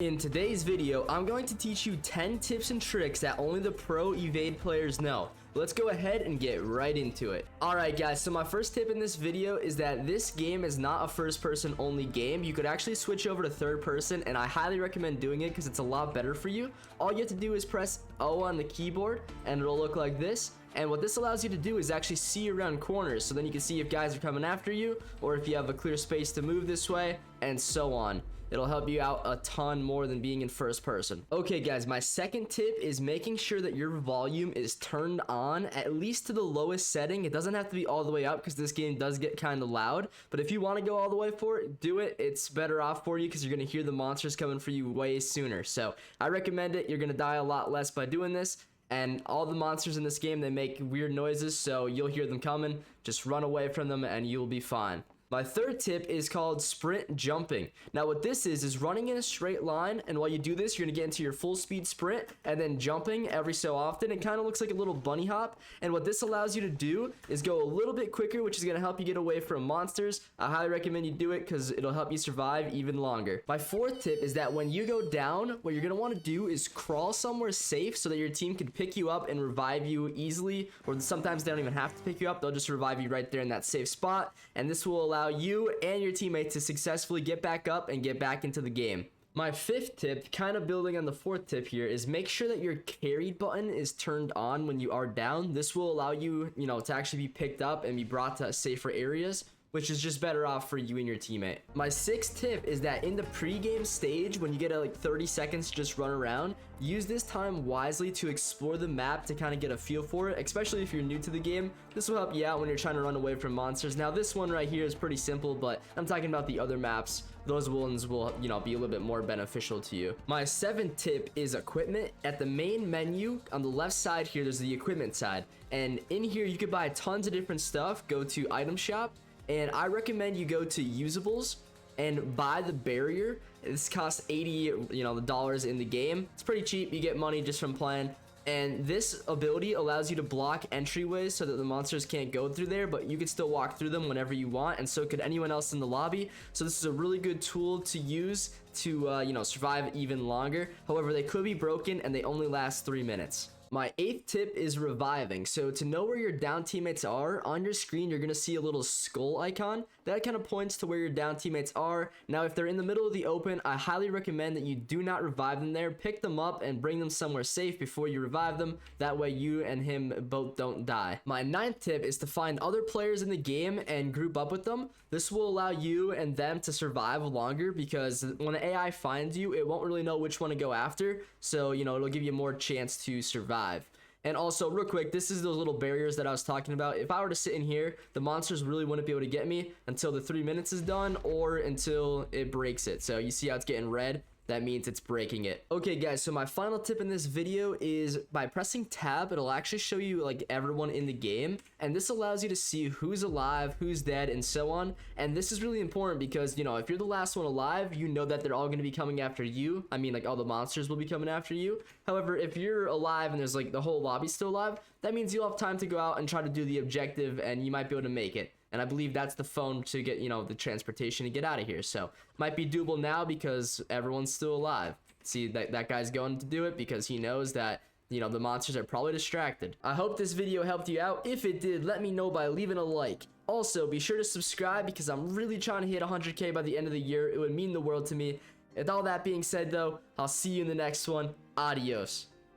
In today's video, I'm going to teach you 10 tips and tricks that only the pro evade players know. Let's go ahead and get right into it. Alright guys, so my first tip in this video is that this game is not a first person only game. You could actually switch over to third person, and I highly recommend doing it because it's a lot better for you. All you have to do is press O on the keyboard and it'll look like this. And what this allows you to do is actually see around corners, so then you can see if guys are coming after you or if you have a clear space to move this way, and so on. It'll help you out a ton more than being in first person. Okay guys, my second tip is making sure that your volume is turned on at least to the lowest setting. It doesn't have to be all the way up because this game does get kind of loud, but if you want to go all the way for it, do it. It's better off for you because you're going to hear the monsters coming for you way sooner. So I recommend it. You're going to die a lot less by doing this. And all the monsters in this game, they make weird noises, so you'll hear them coming. Just run away from them and you'll be fine. My third tip is called sprint jumping. Now what this is running in a straight line, and while you do this, you're gonna get into your full speed sprint and then jumping every so often. It kind of looks like a little bunny hop, and what this allows you to do is go a little bit quicker, which is gonna help you get away from monsters. I highly recommend you do it because it'll help you survive even longer. My fourth tip is that when you go down, what you're gonna want to do is crawl somewhere safe so that your team can pick you up and revive you easily, or sometimes they don't even have to pick you up, they'll just revive you right there in that safe spot, and this will allow you and your teammates to successfully get back up and get back into the game. My fifth tip, kind of building on the fourth tip here, is make sure that your carried button is turned on when you are down. This will allow you, to actually be picked up and be brought to safer areas, which is just better off for you and your teammate. My sixth tip is that in the pre-game stage, when you get like 30 seconds to just run around, use this time wisely to explore the map to kind of get a feel for it, especially if you're new to the game. This will help you out when you're trying to run away from monsters. Now this one right here is pretty simple, but I'm talking about the other maps. Those ones will, be a little bit more beneficial to you. My seventh tip is equipment. At the main menu on the left side here, there's the equipment side, and in here you could buy tons of different stuff. Go to item shop, and I recommend you go to usables and buy the barrier. This costs $80 dollars in the game. It's pretty cheap. You get money just from playing, and this ability allows you to block entryways so that the monsters can't go through there, but you can still walk through them whenever you want, and so could anyone else in the lobby. So this is a really good tool to use to survive even longer. However, they could be broken and they only last 3 minutes. My eighth tip is reviving. So to know where your down teammates are, on your screen you're going to see a little skull icon. That kind of points to where your down teammates are. Now if they're in the middle of the open, I highly recommend that you do not revive them there. Pick them up and bring them somewhere safe before you revive them. That way you and him both don't die. My ninth tip is to find other players in the game and group up with them. This will allow you and them to survive longer, because when an AI finds you, it won't really know which one to go after. So, it'll give you more chance to survive. And also, real quick, this is those little barriers that I was talking about. If I were to sit in here, the monsters really wouldn't be able to get me until the 3 minutes is done or until it breaks it. So you see how it's getting red? That means it's breaking it. Okay guys, so my final tip in this video is by pressing tab, it'll actually show you like everyone in the game, and this allows you to see who's alive, who's dead, and so on. And this is really important because if you're the last one alive, you know that they're all going to be coming after you. I mean, like, all the monsters will be coming after you. However, if you're alive and there's like the whole lobby still alive, that means you'll have time to go out and try to do the objective, and you might be able to make it. And I believe that's the phone to get, the transportation to get out of here. So might be doable now because everyone's still alive. See, that guy's going to do it because he knows that, the monsters are probably distracted. I hope this video helped you out. If it did, let me know by leaving a like. Also, be sure to subscribe because I'm really trying to hit 100K by the end of the year. It would mean the world to me. With all that being said, though, I'll see you in the next one. Adios.